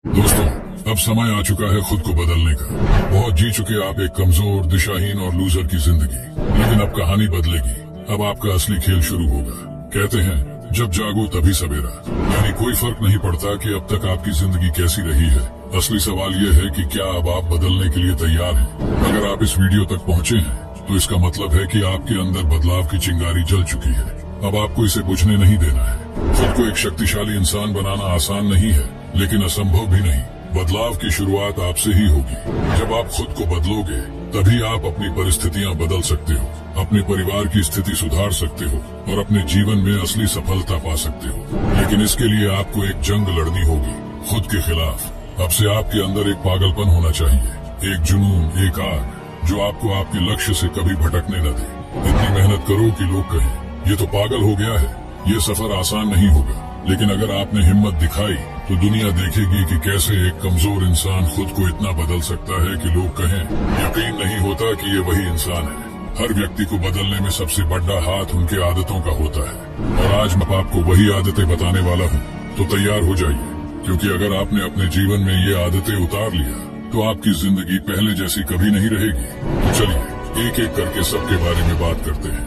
दोस्तों, अब समय आ चुका है खुद को बदलने का। बहुत जी चुके आप एक कमजोर, दिशाहीन और लूजर की जिंदगी, लेकिन अब कहानी बदलेगी। अब आपका असली खेल शुरू होगा। कहते हैं जब जागो तभी सवेरा, यानी कोई फर्क नहीं पड़ता कि अब तक आपकी जिंदगी कैसी रही है। असली सवाल यह है कि क्या अब आप बदलने के लिए तैयार हैं? अगर आप इस वीडियो तक पहुँचे हैं तो इसका मतलब है कि आपके अंदर बदलाव की चिंगारी जल चुकी है। अब आपको इसे बुझने नहीं देना है। खुद को एक शक्तिशाली इंसान बनाना आसान नहीं है, लेकिन असंभव भी नहीं। बदलाव की शुरुआत आपसे ही होगी। जब आप खुद को बदलोगे तभी आप अपनी परिस्थितियां बदल सकते हो, अपने परिवार की स्थिति सुधार सकते हो और अपने जीवन में असली सफलता पा सकते हो। लेकिन इसके लिए आपको एक जंग लड़नी होगी, खुद के खिलाफ। अब से आपके अंदर एक पागलपन होना चाहिए, एक जुनून, एक आग जो आपको आपके लक्ष्य से कभी भटकने न दे। इतनी मेहनत करो कि लोग कहें ये तो पागल हो गया है। ये सफर आसान नहीं होगा, लेकिन अगर आपने हिम्मत दिखाई तो दुनिया देखेगी कि कैसे एक कमजोर इंसान खुद को इतना बदल सकता है कि लोग कहें यकीन नहीं होता कि ये वही इंसान है। हर व्यक्ति को बदलने में सबसे बड़ा हाथ उनके आदतों का होता है, और आज मैं आपको वही आदतें बताने वाला हूँ। तो तैयार हो जाइए, क्योंकि अगर आपने अपने जीवन में ये आदतें उतार लिया तो आपकी जिंदगी पहले जैसी कभी नहीं रहेगी। तो चलिए एक एक करके सबके बारे में बात करते हैं।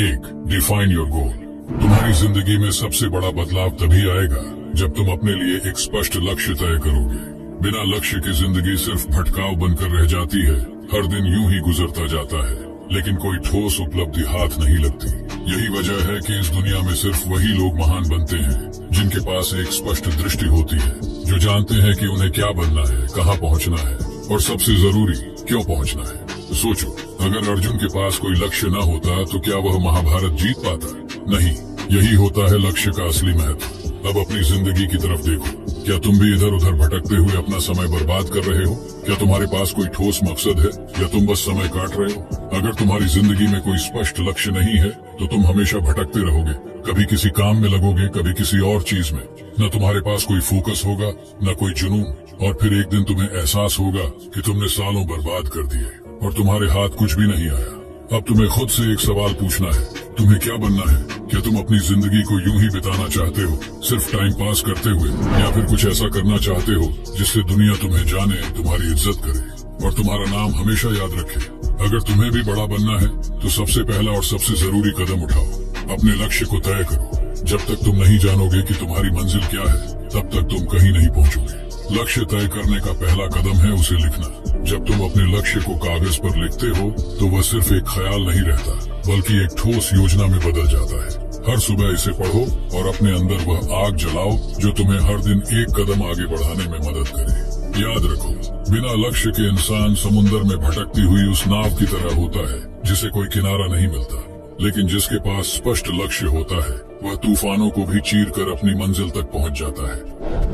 1. Define your goal. तुम्हारी जिंदगी में सबसे बड़ा बदलाव तभी आएगा जब तुम अपने लिए एक स्पष्ट लक्ष्य तय करोगे। बिना लक्ष्य की जिंदगी सिर्फ भटकाव बनकर रह जाती है। हर दिन यूं ही गुजरता जाता है, लेकिन कोई ठोस उपलब्धि हाथ नहीं लगती। यही वजह है कि इस दुनिया में सिर्फ वही लोग महान बनते हैं जिनके पास एक स्पष्ट दृष्टि होती है, जो जानते हैं कि उन्हें क्या बनना है, कहाँ पहुँचना है और सबसे जरूरी क्यों पहुँचना है। तो सोचो, अगर अर्जुन के पास कोई लक्ष्य न होता तो क्या वह महाभारत जीत पाता? नहीं। यही होता है लक्ष्य का असली महत्व। अब अपनी जिंदगी की तरफ देखो। क्या तुम भी इधर उधर भटकते हुए अपना समय बर्बाद कर रहे हो? क्या तुम्हारे पास कोई ठोस मकसद है या तुम बस समय काट रहे हो? अगर तुम्हारी जिंदगी में कोई स्पष्ट लक्ष्य नहीं है तो तुम हमेशा भटकते रहोगे। कभी किसी काम में लगोगे, कभी किसी और चीज में। न तुम्हारे पास कोई फोकस होगा, न कोई जुनून, और फिर एक दिन तुम्हें एहसास होगा कि तुमने सालों बर्बाद कर दिए और तुम्हारे हाथ कुछ भी नहीं आया। अब तुम्हें खुद से एक सवाल पूछना है, तुम्हें क्या बनना है? क्या तुम अपनी जिंदगी को यूं ही बिताना चाहते हो, सिर्फ टाइम पास करते हुए, या फिर कुछ ऐसा करना चाहते हो जिससे दुनिया तुम्हें जाने, तुम्हारी इज्जत करे और तुम्हारा नाम हमेशा याद रखे? अगर तुम्हें भी बड़ा बनना है तो सबसे पहला और सबसे जरूरी कदम उठाओ। अपने लक्ष्य को तय करो। जब तक तुम नहीं जानोगे कि तुम्हारी मंजिल क्या है, तब तक तुम कहीं नहीं पहुँचोगे। लक्ष्य तय करने का पहला कदम है उसे लिखना। जब तुम अपने लक्ष्य को कागज पर लिखते हो तो वह सिर्फ एक ख्याल नहीं रहता, बल्कि एक ठोस योजना में बदल जाता है। हर सुबह इसे पढ़ो और अपने अंदर वह आग जलाओ जो तुम्हें हर दिन एक कदम आगे बढ़ाने में मदद करे। याद रखो, बिना लक्ष्य के इंसान समुद्र में भटकती हुई उस नाव की तरह होता है जिसे कोई किनारा नहीं मिलता, लेकिन जिसके पास स्पष्ट लक्ष्य होता है वह तूफानों को भी चीर कर अपनी मंजिल तक पहुँच जाता है।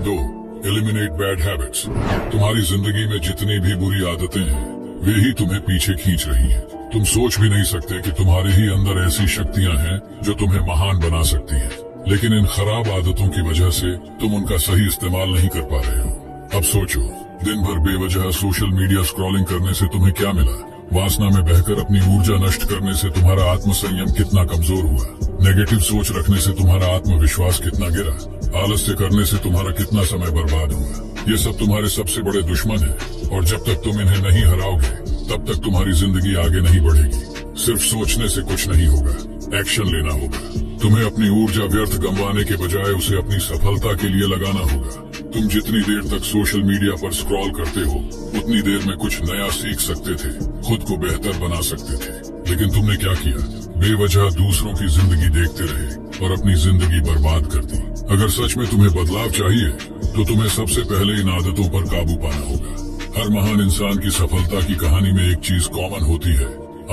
2. Eliminate bad habits. तुम्हारी जिंदगी में जितनी भी बुरी आदतें हैं वे ही तुम्हें पीछे खींच रही हैं। तुम सोच भी नहीं सकते कि तुम्हारे ही अंदर ऐसी शक्तियां हैं जो तुम्हें महान बना सकती हैं, लेकिन इन खराब आदतों की वजह से तुम उनका सही इस्तेमाल नहीं कर पा रहे हो। अब सोचो, दिन भर बेवजह सोशल मीडिया स्क्रॉलिंग करने से तुम्हें क्या मिला? वासना में बहकर अपनी ऊर्जा नष्ट करने से तुम्हारा आत्मसंयम कितना कमजोर हुआ? नेगेटिव सोच रखने से तुम्हारा आत्मविश्वास कितना गिरा? आलस्य करने से तुम्हारा कितना समय बर्बाद हुआ? ये सब तुम्हारे सबसे बड़े दुश्मन हैं, और जब तक तुम इन्हें नहीं हराओगे तब तक तुम्हारी जिंदगी आगे नहीं बढ़ेगी। सिर्फ सोचने से कुछ नहीं होगा, एक्शन लेना होगा। तुम्हें अपनी ऊर्जा व्यर्थ गंवाने के बजाय उसे अपनी सफलता के लिए लगाना होगा। तुम जितनी देर तक सोशल मीडिया पर स्क्रॉल करते हो उतनी देर में कुछ नया सीख सकते थे, खुद को बेहतर बना सकते थे, लेकिन तुमने क्या किया? बेवजह दूसरों की जिंदगी देखते रहे और अपनी जिंदगी बर्बाद कर दी। अगर सच में तुम्हें बदलाव चाहिए तो तुम्हें सबसे पहले इन आदतों पर काबू पाना होगा। हर महान इंसान की सफलता की कहानी में एक चीज कॉमन होती है,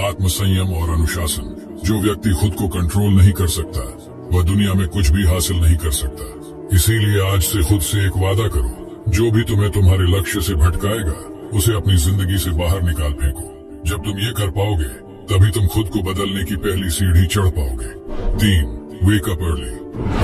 आत्मसंयम और अनुशासन। जो व्यक्ति खुद को कंट्रोल नहीं कर सकता वह दुनिया में कुछ भी हासिल नहीं कर सकता। इसीलिए आज से खुद से एक वादा करो, जो भी तुम्हें तुम्हारे लक्ष्य से भटकाएगा उसे अपनी जिंदगी से बाहर निकाल फेंको। जब तुम ये कर पाओगे तभी तुम खुद को बदलने की पहली सीढ़ी चढ़ पाओगे। 3. Wake up early.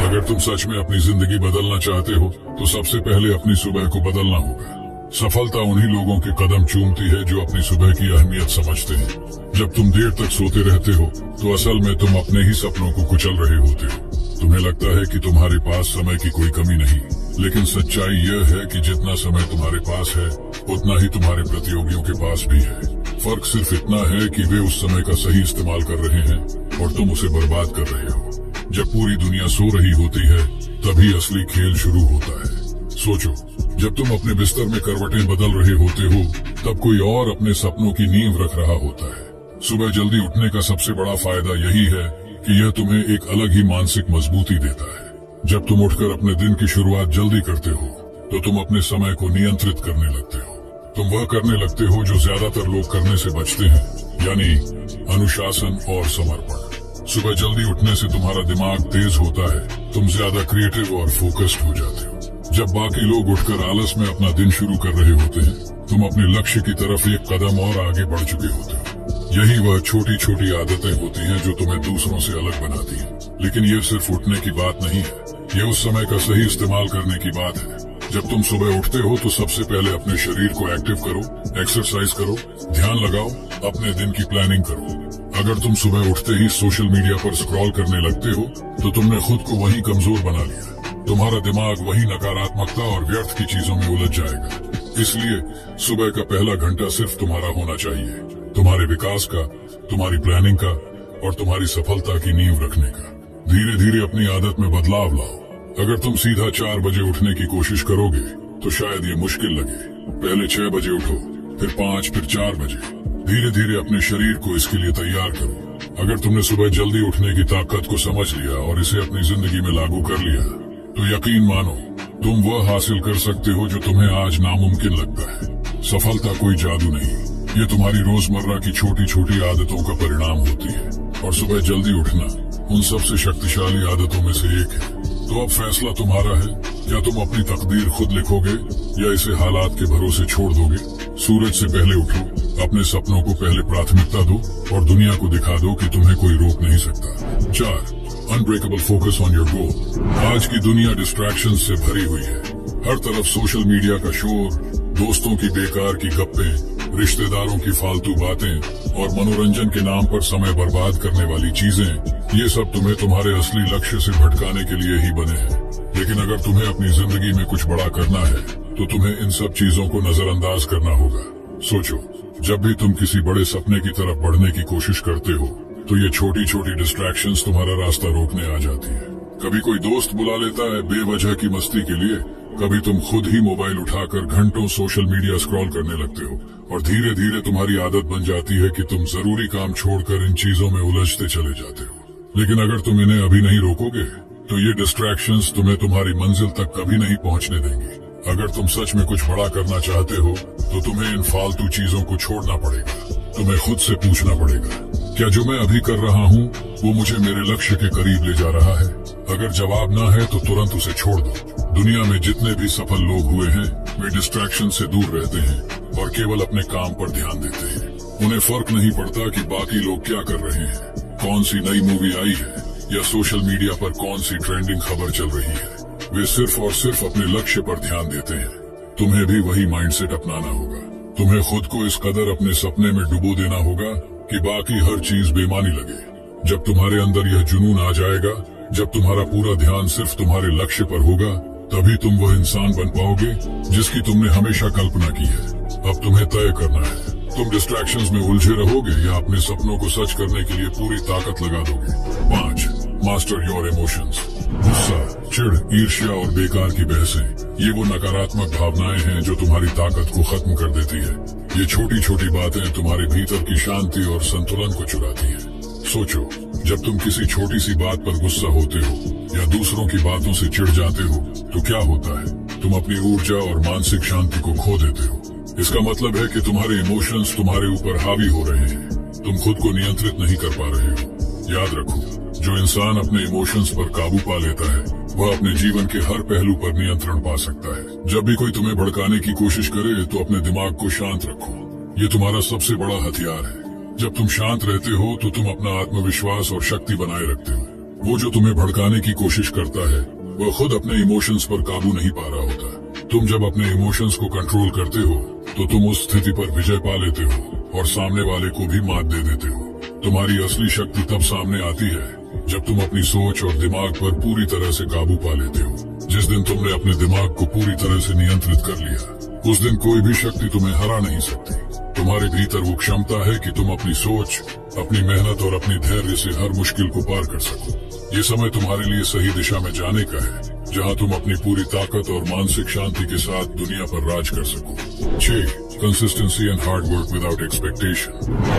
अगर तुम सच में अपनी जिंदगी बदलना चाहते हो तो सबसे पहले अपनी सुबह को बदलना होगा। सफलता उन्हीं लोगों के कदम चूमती है जो अपनी सुबह की अहमियत समझते हैं। जब तुम देर तक सोते रहते हो तो असल में तुम अपने ही सपनों को कुचल रहे होते हो। तुम्हें लगता है कि तुम्हारे पास समय की कोई कमी नहीं, लेकिन सच्चाई यह है कि जितना समय तुम्हारे पास है उतना ही तुम्हारे प्रतियोगियों के पास भी है। फर्क सिर्फ इतना है कि वे उस समय का सही इस्तेमाल कर रहे हैं और तुम उसे बर्बाद कर रहे हो। जब पूरी दुनिया सो रही होती है तभी असली खेल शुरू होता है। सोचो, जब तुम अपने बिस्तर में करवटें बदल रहे होते हो तब कोई और अपने सपनों की नींव रख रहा होता है। सुबह जल्दी उठने का सबसे बड़ा फायदा यही है कि यह तुम्हें एक अलग ही मानसिक मजबूती देता है। जब तुम उठकर अपने दिन की शुरुआत जल्दी करते हो तो तुम अपने समय को नियंत्रित करने लगते हो। तुम वह करने लगते हो जो ज्यादातर लोग करने से बचते हैं, यानी अनुशासन और समर्पण। सुबह जल्दी उठने से तुम्हारा दिमाग तेज होता है, तुम ज्यादा क्रिएटिव और फोकस्ड हो जाते हो। जब बाकी लोग उठकर आलस में अपना दिन शुरू कर रहे होते हैं, तुम अपने लक्ष्य की तरफ एक कदम और आगे बढ़ चुके होते हो। यही वह छोटी छोटी आदतें होती हैं जो तुम्हें दूसरों से अलग बनाती हैं। लेकिन ये सिर्फ उठने की बात नहीं है, ये उस समय का सही इस्तेमाल करने की बात है। जब तुम सुबह उठते हो तो सबसे पहले अपने शरीर को एक्टिव करो, एक्सरसाइज करो, ध्यान लगाओ, अपने दिन की प्लानिंग करो। अगर तुम सुबह उठते ही सोशल मीडिया पर स्क्रॉल करने लगते हो तो तुमने खुद को वहीं कमजोर बना लिया। तुम्हारा दिमाग वहीं नकारात्मकता और व्यर्थ की चीजों में उलझ जाएगा। इसलिए सुबह का पहला घंटा सिर्फ तुम्हारा होना चाहिए, तुम्हारे विकास का, तुम्हारी प्लानिंग का और तुम्हारी सफलता की नींव रखने का। धीरे धीरे अपनी आदत में बदलाव लाओ। अगर तुम सीधा 4 बजे उठने की कोशिश करोगे तो शायद ये मुश्किल लगे। पहले 6 बजे उठो, फिर 5, फिर 4 बजे। धीरे धीरे अपने शरीर को इसके लिए तैयार करो। अगर तुमने सुबह जल्दी उठने की ताकत को समझ लिया और इसे अपनी जिंदगी में लागू कर लिया तो यकीन मानो तुम वह हासिल कर सकते हो जो तुम्हें आज नामुमकिन लगता है। सफलता कोई जादू नहीं, ये तुम्हारी रोजमर्रा की छोटी छोटी आदतों का परिणाम होती है। और सुबह जल्दी उठना उन सबसे शक्तिशाली आदतों में से एक है। तो अब फैसला तुम्हारा है, क्या तुम अपनी तकदीर खुद लिखोगे या इसे हालात के भरोसे छोड़ दोगे। सूरज से पहले उठो, अपने सपनों को पहले प्राथमिकता दो और दुनिया को दिखा दो कि तुम्हें कोई रोक नहीं सकता। 4, unbreakable focus on your goal. आज की दुनिया डिस्ट्रैक्शन से भरी हुई है। हर तरफ सोशल मीडिया का शोर, दोस्तों की बेकार की गप्पें, रिश्तेदारों की फालतू बातें और मनोरंजन के नाम पर समय बर्बाद करने वाली चीजें, ये सब तुम्हें तुम्हारे असली लक्ष्य से भटकाने के लिए ही बने हैं। लेकिन अगर तुम्हें अपनी जिंदगी में कुछ बड़ा करना है तो तुम्हें इन सब चीजों को नजरअंदाज करना होगा। सोचो, जब भी तुम किसी बड़े सपने की तरफ बढ़ने की कोशिश करते हो तो ये छोटी छोटी डिस्ट्रैक्शंस तुम्हारा रास्ता रोकने आ जाती है। कभी कोई दोस्त बुला लेता है बेवजह की मस्ती के लिए, कभी तुम खुद ही मोबाइल उठाकर घंटों सोशल मीडिया स्क्रॉल करने लगते हो और धीरे धीरे तुम्हारी आदत बन जाती है कि तुम जरूरी काम छोड़कर इन चीजों में उलझते चले जाते हो। लेकिन अगर तुम इन्हें अभी नहीं रोकोगे तो ये डिस्ट्रैक्शंस तुम्हें तुम्हारी मंजिल तक कभी नहीं पहुंचने देंगी। अगर तुम सच में कुछ बड़ा करना चाहते हो तो तुम्हें इन फालतू चीजों को छोड़ना पड़ेगा। तुम्हें खुद से पूछना पड़ेगा, क्या जो मैं अभी कर रहा हूँ वो मुझे मेरे लक्ष्य के करीब ले जा रहा है। अगर जवाब ना है तो तुरंत उसे छोड़ दो। दुनिया में जितने भी सफल लोग हुए हैं वे डिस्ट्रैक्शन से दूर रहते हैं और केवल अपने काम पर ध्यान देते हैं। उन्हें फर्क नहीं पड़ता कि बाकी लोग क्या कर रहे हैं, कौन सी नई मूवी आई है या सोशल मीडिया पर कौन सी ट्रेंडिंग खबर चल रही है। वे सिर्फ और सिर्फ अपने लक्ष्य पर ध्यान देते हैं। तुम्हें भी वही माइंडसेट अपनाना होगा। तुम्हें खुद को इस कदर अपने सपने में डुबो देना होगा कि बाकी हर चीज बेमानी लगे। जब तुम्हारे अंदर यह जुनून आ जाएगा, जब तुम्हारा पूरा ध्यान सिर्फ तुम्हारे लक्ष्य पर होगा, तभी तुम वह इंसान बन पाओगे जिसकी तुमने हमेशा कल्पना की है। अब तुम्हें तय करना है, तुम डिस्ट्रैक्शंस में उलझे रहोगे या अपने सपनों को सच करने के लिए पूरी ताकत लगा दोगे। 5, मास्टर योर इमोशंस। गुस्सा, चिढ़, ईर्ष्या और बेकार की बहसें, ये वो नकारात्मक भावनाएं हैं जो तुम्हारी ताकत को खत्म कर देती है। ये छोटी छोटी बातें तुम्हारे भीतर की शांति और संतुलन को चुराती है। सोचो, जब तुम किसी छोटी सी बात पर गुस्सा होते हो या दूसरों की बातों से चिढ़ जाते हो तो क्या होता है, तुम अपनी ऊर्जा और मानसिक शांति को खो देते हो। इसका मतलब है कि तुम्हारे इमोशंस तुम्हारे ऊपर हावी हो रहे हैं, तुम खुद को नियंत्रित नहीं कर पा रहे हो। याद रखो, जो इंसान अपने इमोशंस पर काबू पा लेता है वह अपने जीवन के हर पहलू पर नियंत्रण पा सकता है। जब भी कोई तुम्हें भड़काने की कोशिश करे तो अपने दिमाग को शांत रखो, ये तुम्हारा सबसे बड़ा हथियार है। जब तुम शांत रहते हो तो तुम अपना आत्मविश्वास और शक्ति बनाए रखते हो। वो जो तुम्हें भड़काने की कोशिश करता है वह खुद अपने इमोशंस पर काबू नहीं पा रहा होता। तुम जब अपने इमोशंस को कंट्रोल करते हो तो तुम उस स्थिति पर विजय पा लेते हो और सामने वाले को भी मात दे देते हो। तुम्हारी असली शक्ति तब सामने आती है जब तुम अपनी सोच और दिमाग पर पूरी तरह से काबू पा लेते हो। जिस दिन तुमने अपने दिमाग को पूरी तरह से नियंत्रित कर लिया, उस दिन कोई भी शक्ति तुम्हें हरा नहीं सकती। तुम्हारे भीतर वो क्षमता है कि तुम अपनी सोच, अपनी मेहनत और अपनी धैर्य से हर मुश्किल को पार कर सको। ये समय तुम्हारे लिए सही दिशा में जाने का है, जहाँ तुम अपनी पूरी ताकत और मानसिक शांति के साथ दुनिया पर राज कर सको। 6. Consistency and hard work without expectation.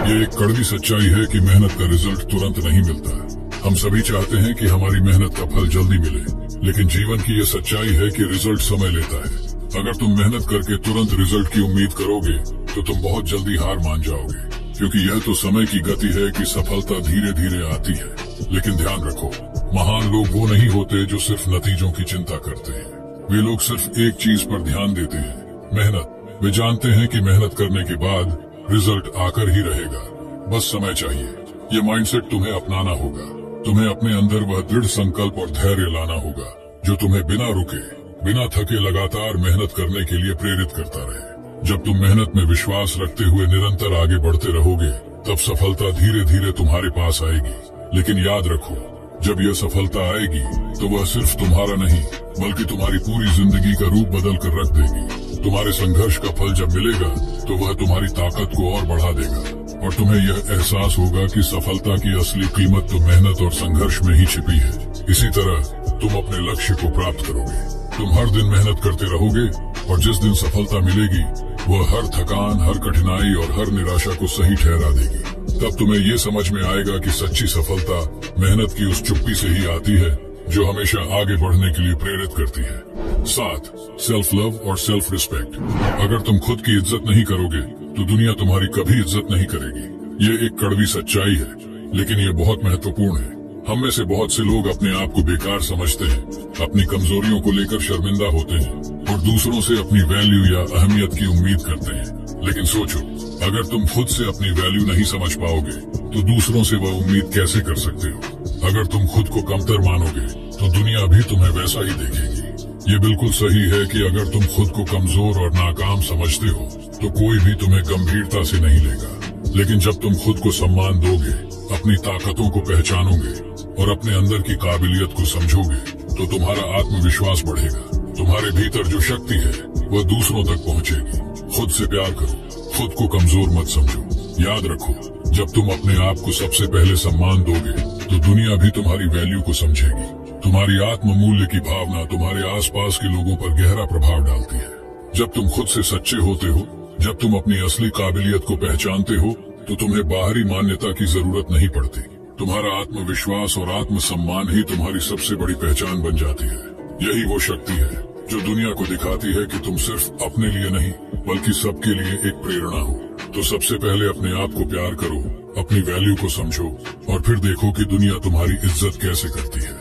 ये एक कड़वी सच्चाई है कि मेहनत का रिजल्ट तुरंत नहीं मिलता। हम सभी चाहते हैं कि हमारी मेहनत का फल जल्दी मिले, लेकिन जीवन की ये सच्चाई है कि रिजल्ट समय लेता है। अगर तुम मेहनत करके तुरंत रिजल्ट की उम्मीद करोगे तो तुम बहुत जल्दी हार मान जाओगे, क्योंकि यह तो समय की गति है कि सफलता धीरे धीरे आती है। लेकिन ध्यान रखो, महान लोग वो नहीं होते जो सिर्फ नतीजों की चिंता करते हैं। वे लोग सिर्फ एक चीज पर ध्यान देते हैं, मेहनत। वे जानते हैं कि मेहनत करने के बाद रिजल्ट आकर ही रहेगा, बस समय चाहिए। ये माइंडसेट तुम्हें अपनाना होगा। तुम्हें अपने अंदर वह दृढ़ संकल्प और धैर्य लाना होगा जो तुम्हें बिना रुके, बिना थके लगातार मेहनत करने के लिए प्रेरित करता रहे। जब तुम मेहनत में विश्वास रखते हुए निरंतर आगे बढ़ते रहोगे, तब सफलता धीरे धीरे तुम्हारे पास आएगी। लेकिन याद रखो, जब यह सफलता आएगी तो वह सिर्फ तुम्हारा नहीं, बल्कि तुम्हारी पूरी जिंदगी का रूप बदल कर रख देगी। तुम्हारे संघर्ष का फल जब मिलेगा तो वह तुम्हारी ताकत को और बढ़ा देगा, और तुम्हें यह एहसास होगा कि सफलता की असली कीमत तो मेहनत और संघर्ष में ही छिपी है। इसी तरह तुम अपने लक्ष्य को प्राप्त करोगे। तुम हर दिन मेहनत करते रहोगे, और जिस दिन सफलता मिलेगी वह हर थकान, हर कठिनाई और हर निराशा को सही ठहरा देगी। तब तुम्हें ये समझ में आएगा कि सच्ची सफलता मेहनत की उस चुप्पी से ही आती है जो हमेशा आगे बढ़ने के लिए प्रेरित करती है। 7. सेल्फ लव और सेल्फ रिस्पेक्ट। अगर तुम खुद की इज्जत नहीं करोगे तो दुनिया तुम्हारी कभी इज्जत नहीं करेगी। ये एक कड़वी सच्चाई है, लेकिन ये बहुत महत्वपूर्ण है। हम में से बहुत से लोग अपने आप को बेकार समझते हैं, अपनी कमजोरियों को लेकर शर्मिंदा होते हैं और दूसरों से अपनी वैल्यू या अहमियत की उम्मीद करते हैं। लेकिन सोचो, अगर तुम खुद से अपनी वैल्यू नहीं समझ पाओगे तो दूसरों से वह उम्मीद कैसे कर सकते हो। अगर तुम खुद को कमतर मानोगे तो दुनिया भी तुम्हें वैसा ही देखेगी। ये बिल्कुल सही है कि अगर तुम खुद को कमजोर और नाकाम समझते हो तो कोई भी तुम्हें गंभीरता से नहीं लेगा। लेकिन जब तुम खुद को सम्मान दोगे, अपनी ताकतों को पहचानोगे और अपने अंदर की काबिलियत को समझोगे, तो तुम्हारा आत्मविश्वास बढ़ेगा। तुम्हारे भीतर जो शक्ति है वह दूसरों तक पहुंचेगी। खुद से प्यार करो, खुद को कमजोर मत समझो। याद रखो, जब तुम अपने आप को सबसे पहले सम्मान दोगे तो दुनिया भी तुम्हारी वैल्यू को समझेगी। तुम्हारी आत्म मूल्य की भावना तुम्हारे आसपास के लोगों पर गहरा प्रभाव डालती है। जब तुम खुद से सच्चे होते हो, जब तुम अपनी असली काबिलियत को पहचानते हो, तो तुम्हें बाहरी मान्यता की जरूरत नहीं पड़ती। तुम्हारा आत्मविश्वास और आत्मसम्मान ही तुम्हारी सबसे बड़ी पहचान बन जाती है। यही वो शक्ति है जो दुनिया को दिखाती है कि तुम सिर्फ अपने लिए नहीं, बल्कि सबके लिए एक प्रेरणा हो। तो सबसे पहले अपने आप को प्यार करो, अपनी वैल्यू को समझो, और फिर देखो कि दुनिया तुम्हारी इज्जत कैसे करती है।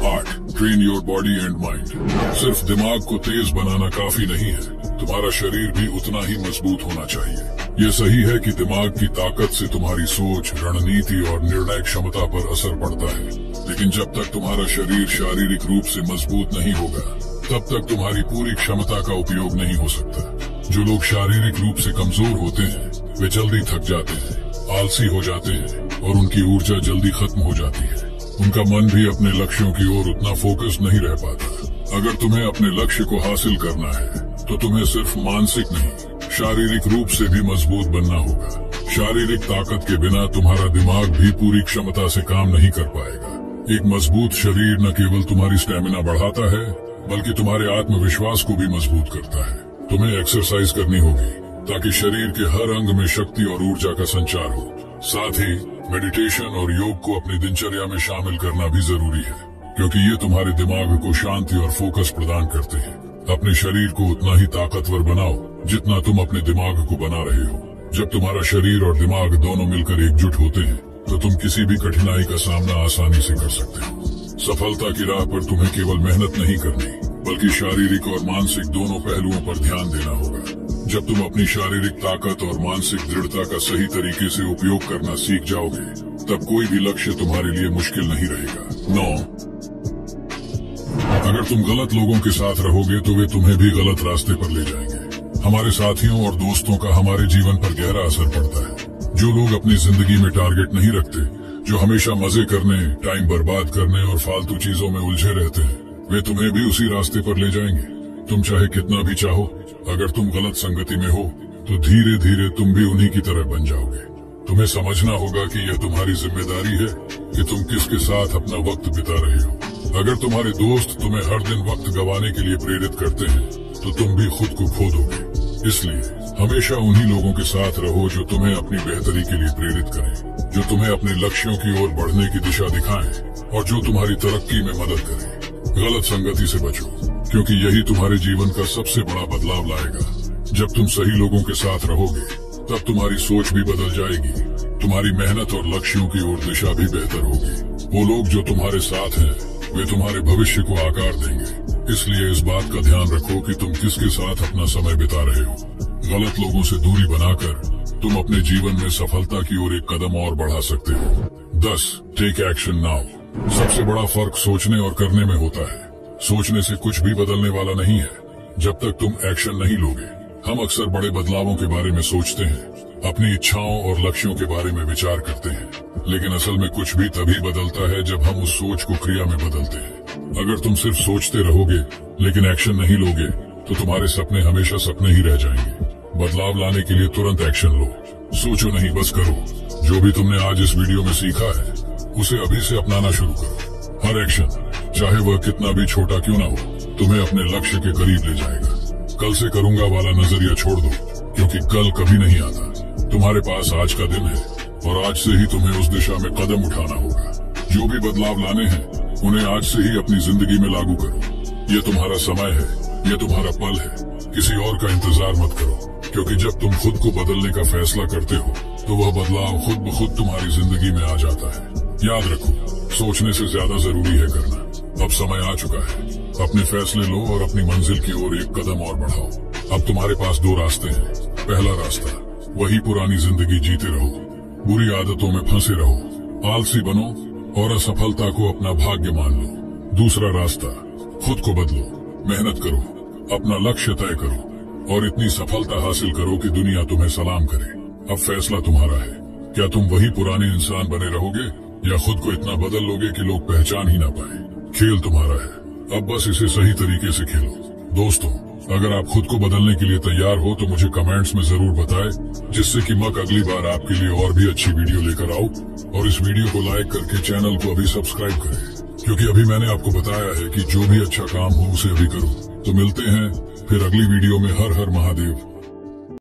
8. Train your body and mind. सिर्फ दिमाग को तेज बनाना काफी नहीं है, तुम्हारा शरीर भी उतना ही मजबूत होना चाहिए। ये सही है कि दिमाग की ताकत से तुम्हारी सोच, रणनीति और निर्णय क्षमता पर असर पड़ता है, लेकिन जब तक तुम्हारा शरीर शारीरिक रूप से मजबूत नहीं होगा, तब तक तुम्हारी पूरी क्षमता का उपयोग नहीं हो सकता। जो लोग शारीरिक रूप से कमजोर होते हैं वे जल्दी थक जाते हैं, आलसी हो जाते हैं और उनकी ऊर्जा जल्दी खत्म हो जाती है। उनका मन भी अपने लक्ष्यों की ओर उतना फोकस नहीं रह पाता। अगर तुम्हें अपने लक्ष्य को हासिल करना है तो तुम्हें सिर्फ मानसिक नहीं, शारीरिक रूप से भी मजबूत बनना होगा। शारीरिक ताकत के बिना तुम्हारा दिमाग भी पूरी क्षमता से काम नहीं कर पाएगा। एक मजबूत शरीर न केवल तुम्हारी स्टेमिना बढ़ाता है, बल्कि तुम्हारे आत्मविश्वास को भी मजबूत करता है। तुम्हें एक्सरसाइज करनी होगी ताकि शरीर के हर अंग में शक्ति और ऊर्जा का संचार हो। साथ ही मेडिटेशन और योग को अपनी दिनचर्या में शामिल करना भी जरूरी है, क्योंकि ये तुम्हारे दिमाग को शांति और फोकस प्रदान करते हैं। अपने शरीर को उतना ही ताकतवर बनाओ जितना तुम अपने दिमाग को बना रहे हो। जब तुम्हारा शरीर और दिमाग दोनों मिलकर एकजुट होते हैं तो तुम किसी भी कठिनाई का सामना आसानी से कर सकते हो। सफलता की राह पर तुम्हें केवल मेहनत नहीं करनी, बल्कि शारीरिक और मानसिक दोनों पहलुओं पर ध्यान देना होगा। जब तुम अपनी शारीरिक ताकत और मानसिक दृढ़ता का सही तरीके से उपयोग करना सीख जाओगे, तब कोई भी लक्ष्य तुम्हारे लिए मुश्किल नहीं रहेगा। 9. अगर तुम गलत लोगों के साथ रहोगे तो वे तुम्हें भी गलत रास्ते पर ले जाएंगे। हमारे साथियों और दोस्तों का हमारे जीवन पर गहरा असर पड़ता है। जो लोग अपनी जिंदगी में टारगेट नहीं रखते, जो हमेशा मजे करने, टाइम बर्बाद करने और फालतू चीजों में उलझे रहते हैं, वे तुम्हें भी उसी रास्ते पर ले जाएंगे। तुम चाहे कितना भी चाहो, अगर तुम गलत संगति में हो तो धीरे धीरे तुम भी उन्हीं की तरह बन जाओगे। तुम्हें समझना होगा कि यह तुम्हारी जिम्मेदारी है कि तुम किसके साथ अपना वक्त बिता रहे हो। अगर तुम्हारे दोस्त तुम्हें हर दिन वक्त गंवाने के लिए प्रेरित करते हैं तो तुम भी खुद को खो दोगे। इसलिए हमेशा उन्हीं लोगों के साथ रहो जो तुम्हें अपनी बेहतरी के लिए प्रेरित करें, जो तुम्हें अपने लक्ष्यों की ओर बढ़ने की दिशा दिखाएं और जो तुम्हारी तरक्की में मदद करें। गलत संगति से बचो, क्योंकि यही तुम्हारे जीवन का सबसे बड़ा बदलाव लाएगा। जब तुम सही लोगों के साथ रहोगे तब तुम्हारी सोच भी बदल जाएगी, तुम्हारी मेहनत और लक्ष्यों की ओर दिशा भी बेहतर होगी। वो लोग जो तुम्हारे साथ हैं वे तुम्हारे भविष्य को आकार देंगे। इसलिए इस बात का ध्यान रखो कि तुम किसके साथ अपना समय बिता रहे हो। गलत लोगों से दूरी बनाकर तुम अपने जीवन में सफलता की ओर एक कदम और बढ़ा सकते हो। 10. Take action now. सबसे बड़ा फर्क सोचने और करने में होता है। सोचने से कुछ भी बदलने वाला नहीं है जब तक तुम एक्शन नहीं लोगे। हम अक्सर बड़े बदलावों के बारे में सोचते हैं, अपनी इच्छाओं और लक्ष्यों के बारे में विचार करते हैं, लेकिन असल में कुछ भी तभी बदलता है जब हम उस सोच को क्रिया में बदलते हैं। अगर तुम सिर्फ सोचते रहोगे लेकिन एक्शन नहीं लोगे तो तुम्हारे सपने हमेशा सपने ही रह जाएंगे। बदलाव लाने के लिए तुरंत एक्शन लो। सोचो नहीं, बस करो। जो भी तुमने आज इस वीडियो में सीखा है उसे अभी से अपनाना शुरू करो। हर एक्शन, चाहे वह कितना भी छोटा क्यों ना हो, तुम्हें अपने लक्ष्य के करीब ले जाएगा। कल से करूंगा वाला नजरिया छोड़ दो, क्योंकि कल कभी नहीं आता। तुम्हारे पास आज का दिन है और आज से ही तुम्हें उस दिशा में कदम उठाना होगा। जो भी बदलाव लाने हैं उन्हें आज से ही अपनी जिंदगी में लागू करो। ये तुम्हारा समय है, ये तुम्हारा पल है। किसी और का इंतजार मत करो, क्योंकि जब तुम खुद को बदलने का फैसला करते हो तो वह बदलाव खुद ब खुद तुम्हारी जिंदगी में आ जाता है। याद रखो, सोचने से ज्यादा जरूरी है करना। अब समय आ चुका है, अपने फैसले लो और अपनी मंजिल की ओर एक कदम और बढ़ाओ। अब तुम्हारे पास 2 रास्ते हैं। पहला रास्ता, वही पुरानी जिंदगी जीते रहो, बुरी आदतों में फंसे रहो, आलसी बनो और असफलता को अपना भाग्य मान लो। दूसरा रास्ता, खुद को बदलो, मेहनत करो, अपना लक्ष्य तय करो और इतनी सफलता हासिल करो कि दुनिया तुम्हें सलाम करे। अब फैसला तुम्हारा है। क्या तुम वही पुराने इंसान बने रहोगे या खुद को इतना बदल लोगे कि लोग पहचान ही ना पाए? खेल तुम्हारा है, अब बस इसे सही तरीके से खेलो। दोस्तों, अगर आप खुद को बदलने के लिए तैयार हो तो मुझे कमेंट्स में जरूर बताएं, जिससे कि मैं अगली बार आपके लिए और भी अच्छी वीडियो लेकर आऊं। और इस वीडियो को लाइक करके चैनल को अभी सब्सक्राइब करें, क्योंकि अभी मैंने आपको बताया है कि जो भी अच्छा काम हो उसे अभी करो। तो मिलते हैं फिर अगली वीडियो में। हर हर महादेव।